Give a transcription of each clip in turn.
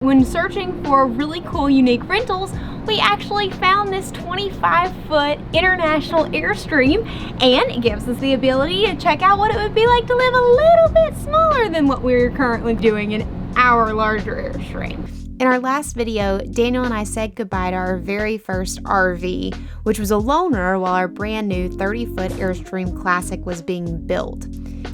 When searching for really cool, unique rentals, we actually found this 25-foot International Airstream, and it gives us the ability to check out what it would be like to live a little bit smaller than what we're currently doing in our larger Airstream. In our last video, Daniel and I said goodbye to our very first RV, which was a loaner while our brand new 30-foot Airstream Classic was being built.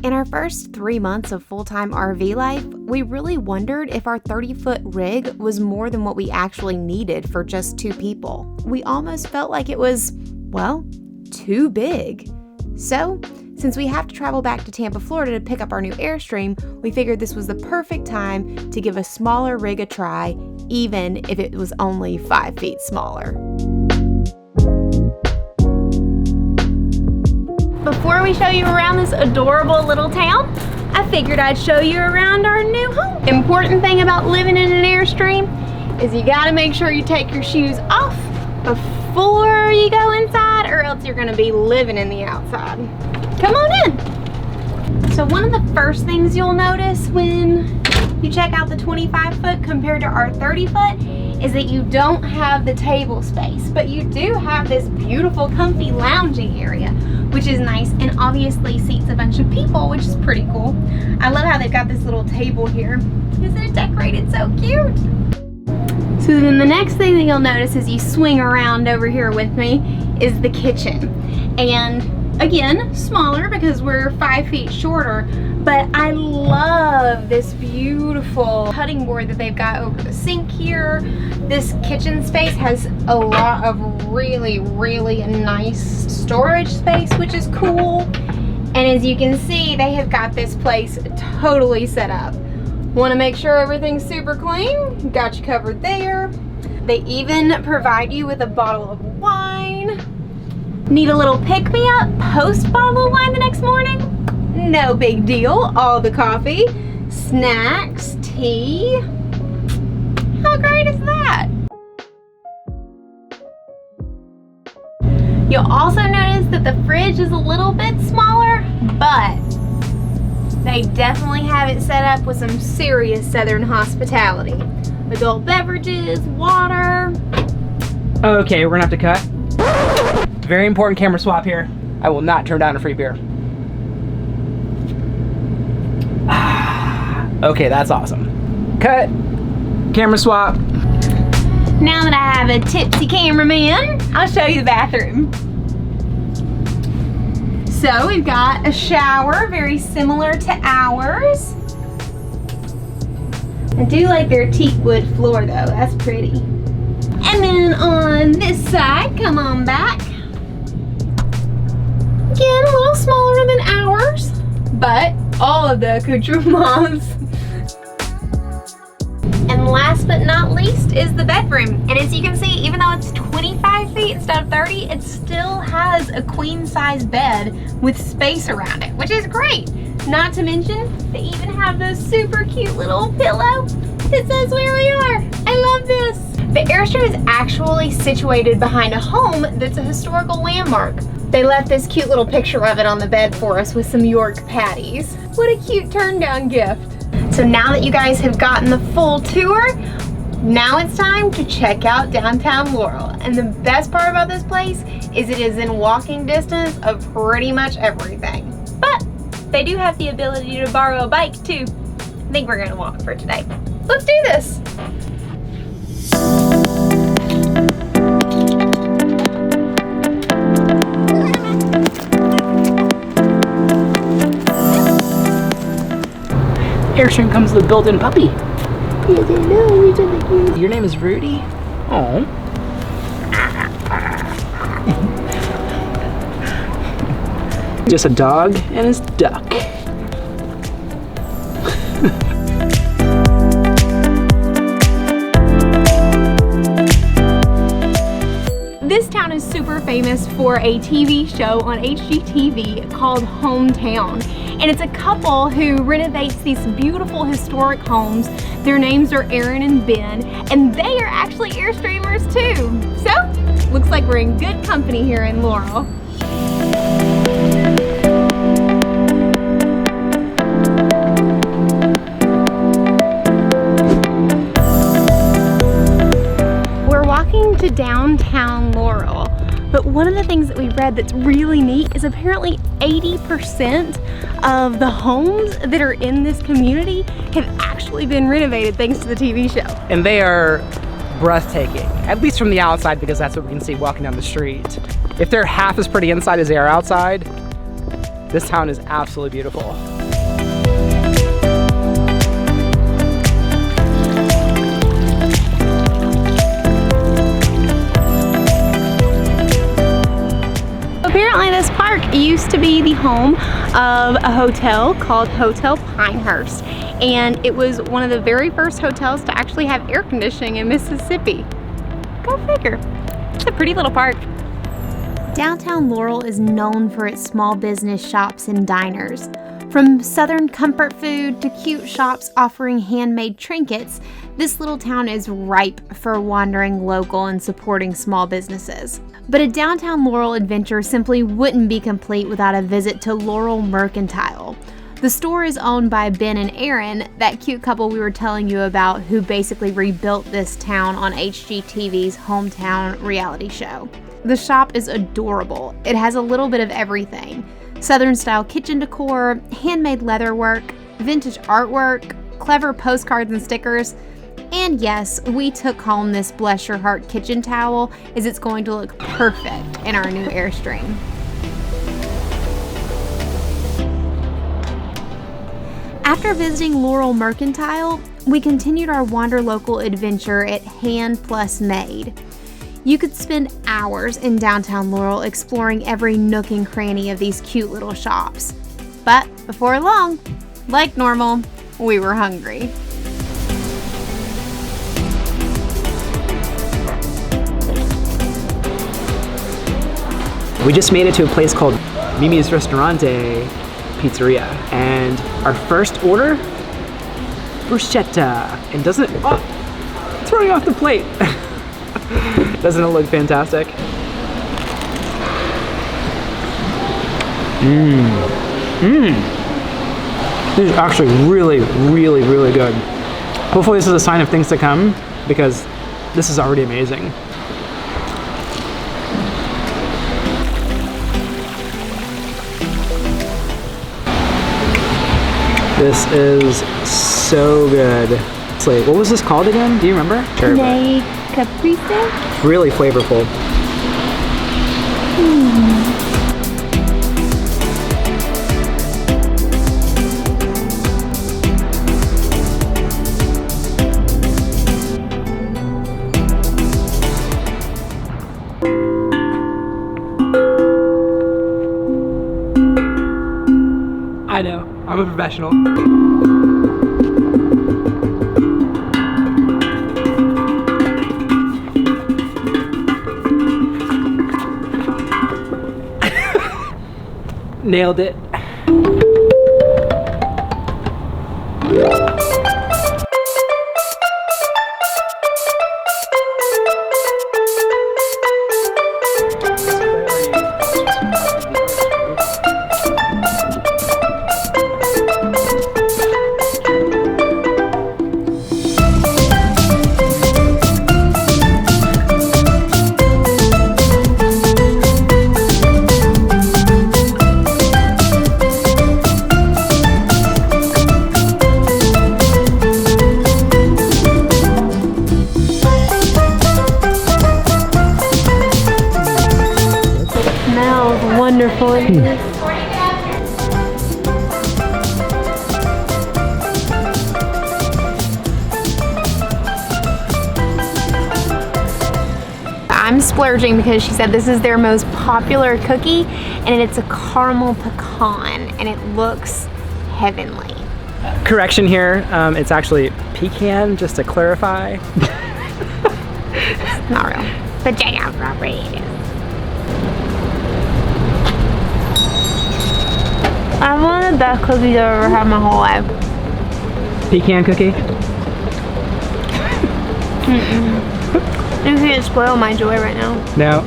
In our first 3 months of full-time RV life, we really wondered if our 30-foot rig was more than what we actually needed for just 2 people. We almost felt like it was, well, too big. So, since we have to travel back to Tampa, Florida to pick up our new Airstream, we figured this was the perfect time to give a smaller rig a try, even if it was only 5 feet smaller. Before we show you around this adorable little town, I figured I'd show you around our new home. Important thing about living in an Airstream is you gotta make sure you take your shoes off before you go inside, or else you're gonna be living in the outside. Come on in. So one of the first things you'll notice when you check out the 25-foot compared to our 30-foot is that you don't have the table space, but you do have this beautiful comfy lounging area, which is nice and obviously seats a bunch of people, which is pretty cool. I love how they've got this little table here. Isn't it decorated so cute? So then the next thing that you'll notice as you swing around over here with me is the kitchen. And again, smaller because we're 5 feet shorter, but I love this beautiful cutting board that they've got over the sink here. This kitchen space has a lot of really nice storage space, which is cool. And as you can see, they have got this place totally set up. Want to make sure everything's super clean? Got you covered there. They even provide you with a bottle of wine. Need a little pick-me-up post-bottle of wine the next morning? No big deal. All the coffee, snacks, tea. How great is that? You'll also notice that the fridge is a little bit smaller, but they definitely have it set up with some serious Southern hospitality. Adult beverages, water. Okay, we're gonna have to cut. Very important camera swap here. I will not turn down a free beer. Okay, that's awesome. Cut. Camera swap. Now that I have a tipsy cameraman, I'll show you the bathroom. So we've got a shower, very similar to ours. I do like their teak wood floor though, that's pretty. And then on this side, come on back. Again, a little smaller than ours, but all of the accoutrements. And last but not least is the bedroom. And as you can see, even though it's 25 feet instead of 30, it still has a queen size bed with space around it, which is great. Not to mention, they even have this super cute little pillow that says where we are. I love this. The Airstream is actually situated behind a home that's a historical landmark. They left this cute little picture of it on the bed for us with some York patties. What a cute turn down gift. So now that you guys have gotten the full tour, now it's time to check out downtown Laurel. And the best part about this place is it is in walking distance of pretty much everything. But they do have the ability to borrow a bike too. I think we're gonna walk for today. Let's do this. Airstream comes with a built-in puppy. Yes, I know. You're so cute. Your name is Rudy? Oh. Just a dog and his duck. This town is super famous for a TV show on HTGV called Hometown. And it's a couple who renovates these beautiful historic homes. Their names are Aaron and Ben, and they are actually Airstreamers too. So, looks like we're in good company here in Laurel. to downtown Laurel. But one of the things that we read that's really neat is apparently 80% of the homes that are in this community have actually been renovated thanks to the TV show. And they are breathtaking, at least from the outside, because that's what we can see walking down the street. If they're half as pretty inside as they are outside, this town is absolutely beautiful. Apparently this park used to be the home of a hotel called Hotel Pinehurst, and it was one of the very first hotels to actually have air conditioning in Mississippi. Go figure. It's a pretty little park. Downtown Laurel is known for its small business shops and diners. From southern comfort food to cute shops offering handmade trinkets, this little town is ripe for wandering local and supporting small businesses. But a downtown Laurel adventure simply wouldn't be complete without a visit to Laurel Mercantile. The store is owned by Ben and Erin, that cute couple we were telling you about who basically rebuilt this town on HGTV's hometown reality show. The shop is adorable. It has a little bit of everything. Southern style kitchen decor, handmade leatherwork, vintage artwork, clever postcards and stickers. And yes, we took home this Bless Your Heart kitchen towel as it's going to look perfect in our new Airstream. After visiting Laurel Mercantile, we continued our Wanderlocal adventure at Hand Plus Made. You could spend hours in downtown Laurel exploring every nook and cranny of these cute little shops. But before long, like normal, we were hungry. We just made it to a place called Mimi's Ristorante Pizzeria, and our first order, bruschetta, and doesn't it, throwing off the plate. Doesn't it look fantastic? This is actually really, really, really good. Hopefully this is a sign of things to come, because this is already amazing. This is so good. Wait, what was this called again? Do you remember? Sure. Caprese? Really flavorful. I know, I'm a professional. Nailed it. Wonderful. I'm splurging because she said this is their most popular cookie, and it's a caramel pecan, and it looks heavenly. Correction here, it's actually pecan, just to clarify. It's not real. But check out how pretty it is. I'm one of the best cookies I've ever had my whole life. Pecan cookie? You can't spoil my joy right now. No.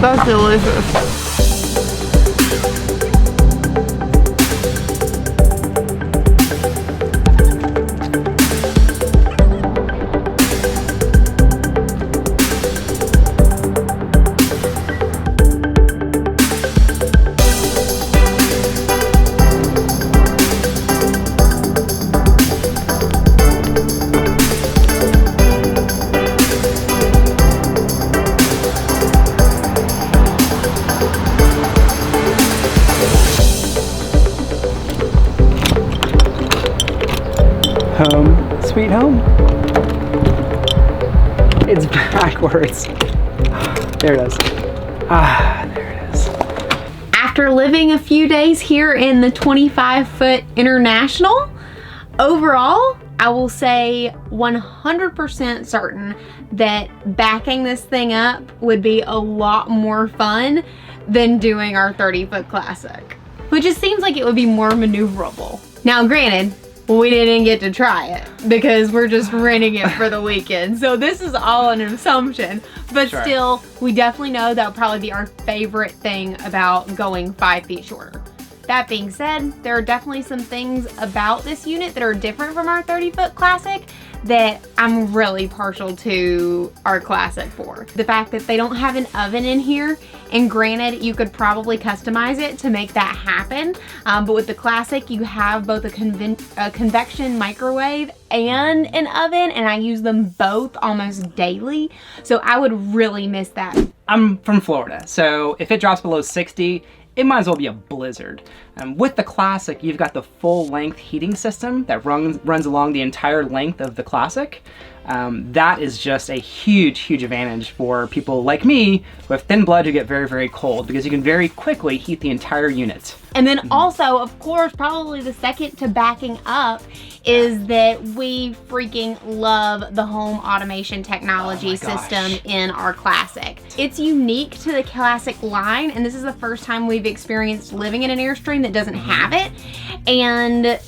That's delicious. Home, sweet home. It's backwards. There it is. Ah, there it is. After living a few days here in the 25-foot International, overall, I will say 100% certain that backing this thing up would be a lot more fun than doing our 30-foot Classic, which just seems like it would be more maneuverable. Now, granted, we didn't get to try it because we're just renting it for the weekend. So this is all an assumption, but Sure. Still, we definitely know that would probably be our favorite thing about going 5 feet shorter. That being said, there are definitely some things about this unit that are different from our 30-foot Classic that I'm really partial to our Classic for. The fact that they don't have an oven in here, and granted, you could probably customize it to make that happen, but with the Classic, you have both a convection microwave and an oven, and I use them both almost daily, so I would really miss that. I'm from Florida, so if it drops below 60, it might as well be a blizzard. With the Classic, you've got the full length heating system that runs along the entire length of the Classic. That is just a huge advantage for people like me who have thin blood who get very, very cold, because you can very quickly heat the entire unit. And then also, of course, probably the second to backing up is that we freaking love the home automation technology system in our Classic. It's unique to the Classic line, and this is the first time we've experienced living in an Airstream that doesn't have it, and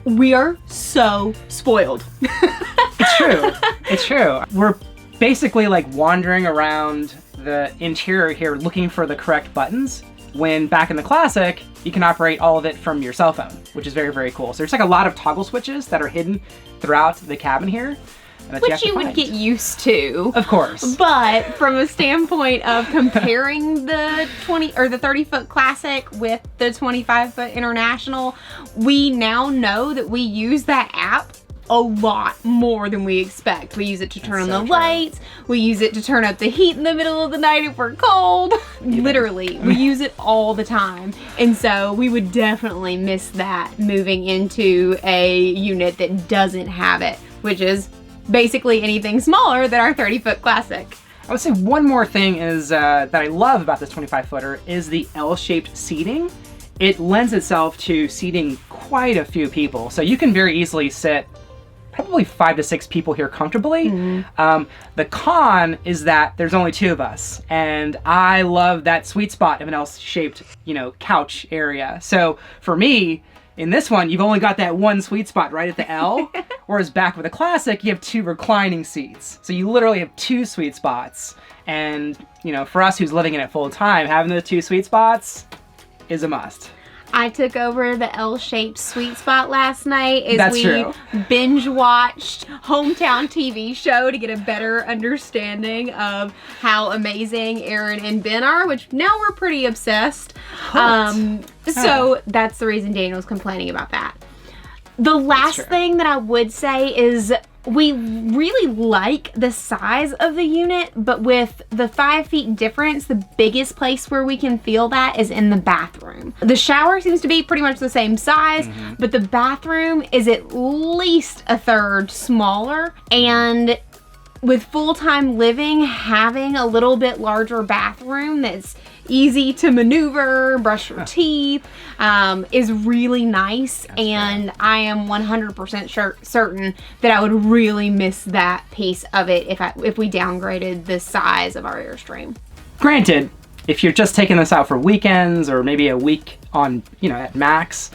we are so spoiled. It's true. It's true. We're basically like wandering around the interior here looking for the correct buttons, when back in the Classic, you can operate all of it from your cell phone, which is very, very cool. So there's like a lot of toggle switches that are hidden throughout the cabin here. Which you would get used to. Of course. But from a standpoint of comparing the 30-foot Classic with the 25-foot International, we now know that we use that app a lot more than we expect. We use it to turn on the lights. We use it to turn up the heat in the middle of the night if we're cold. Literally, we use it all the time. And so we would definitely miss that moving into a unit that doesn't have it, which is basically anything smaller than our 30-foot Classic. I would say one more thing is that I love about this 25-footer is the L-shaped seating. It lends itself to seating quite a few people. So you can very easily sit probably 5 to 6 people here comfortably. The con is that there's only 2 of us, and I love that sweet spot of an L-shaped, couch area. So for me, in this one, you've only got that one sweet spot right at the L, whereas back with the Classic, you have 2 reclining seats. So you literally have 2 sweet spots. And, for us who's living in it full time, having those 2 sweet spots is a must. I took over the L-shaped sweet spot last night as we binge watched Hometown TV show to get a better understanding of how amazing Aaron and Ben are, which now we're pretty obsessed. So that's the reason Daniel's complaining about that. The last thing that I would say is we really like the size of the unit, but with the 5 feet difference, the biggest place where we can feel that is in the bathroom. The shower seems to be pretty much the same size, but the bathroom is at least a third smaller, and with full-time living, having a little bit larger bathroom that's easy to maneuver, brush your teeth, is really nice. And I am 100% certain that I would really miss that piece of it if we downgraded the size of our Airstream. Granted, if you're just taking this out for weekends or maybe a week on, at max,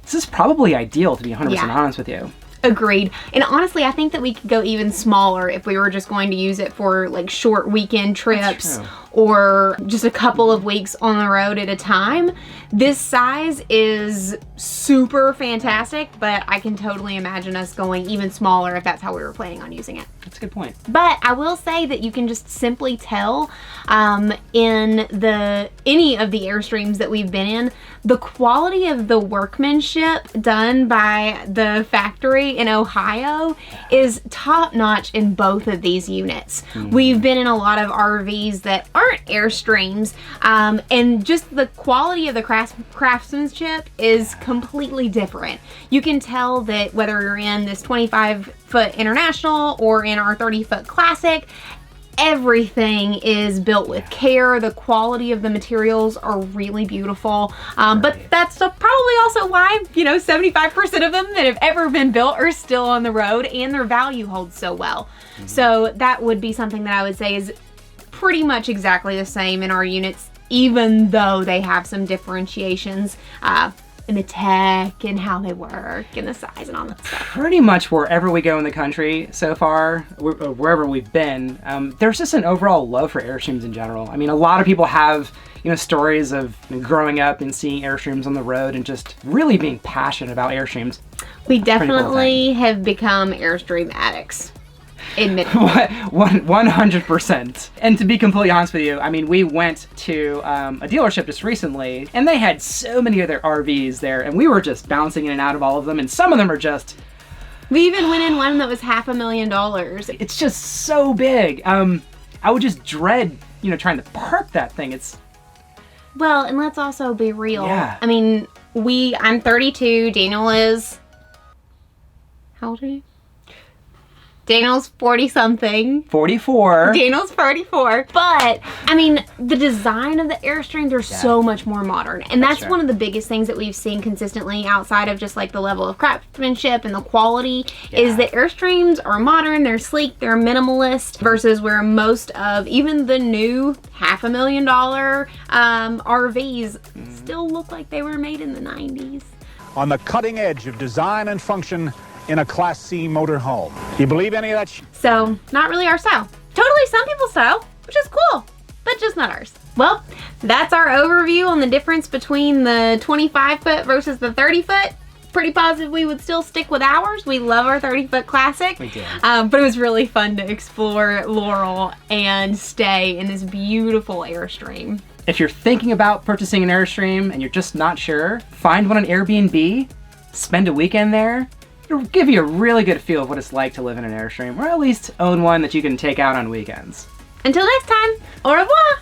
this is probably ideal, to be 100% honest with you. Agreed. And honestly, I think that we could go even smaller if we were just going to use it for like short weekend trips or just a couple of weeks on the road at a time. This size is super fantastic, but I can totally imagine us going even smaller if that's how we were planning on using it. That's a good point. But I will say that you can just simply tell in any of the Airstreams that we've been in, The quality of the workmanship done by the factory in Ohio is top notch in both of these units. We've been in a lot of RVs that aren't Airstreams, and just the quality of the craftsmanship is completely different. You can tell that whether you're in this 25-foot International or in our 30-foot Classic, everything is built with care. The quality of the materials are really beautiful. But that's probably also why, 75% of them that have ever been built are still on the road, and their value holds so well. So that would be something that I would say is pretty much exactly the same in our units, even though they have some differentiations in the tech and how they work and the size and all that stuff. Pretty much wherever we go in the country so far, wherever we've been, there's just an overall love for Airstreams in general. I mean, a lot of people have, stories of growing up and seeing Airstreams on the road and just really being passionate about Airstreams. We definitely have become Airstream addicts. Admittedly. 100%. And to be completely honest with you, I mean, we went to a dealership just recently, and they had so many of their RVs there, and we were just bouncing in and out of all of them, and some of them are just... We even went in one that was $500,000. It's just so big. I would just dread, trying to park that thing. Well, and let's also be real. Yeah. I mean, I'm 32, Daniel is... How old are you? Daniel's 40-something. 44. Daniel's 44. But, I mean, the design of the Airstreams are so much more modern. And that's one of the biggest things that we've seen consistently outside of just like the level of craftsmanship and the quality is that Airstreams are modern, they're sleek, they're minimalist, versus where most of even the new $500,000 RVs still look like they were made in the 90s. On the cutting edge of design and function in a Class C motorhome. Do you believe any of that? So, not really our style. Totally some people's style, which is cool, but just not ours. Well, that's our overview on the difference between the 25-foot versus the 30-foot. Pretty positive we would still stick with ours. We love our 30-foot Classic. We do. But it was really fun to explore Laurel and stay in this beautiful Airstream. If you're thinking about purchasing an Airstream and you're just not sure, find one on Airbnb, spend a weekend there. It'll give you a really good feel of what it's like to live in an Airstream, or at least own one that you can take out on weekends. Until next time, au revoir!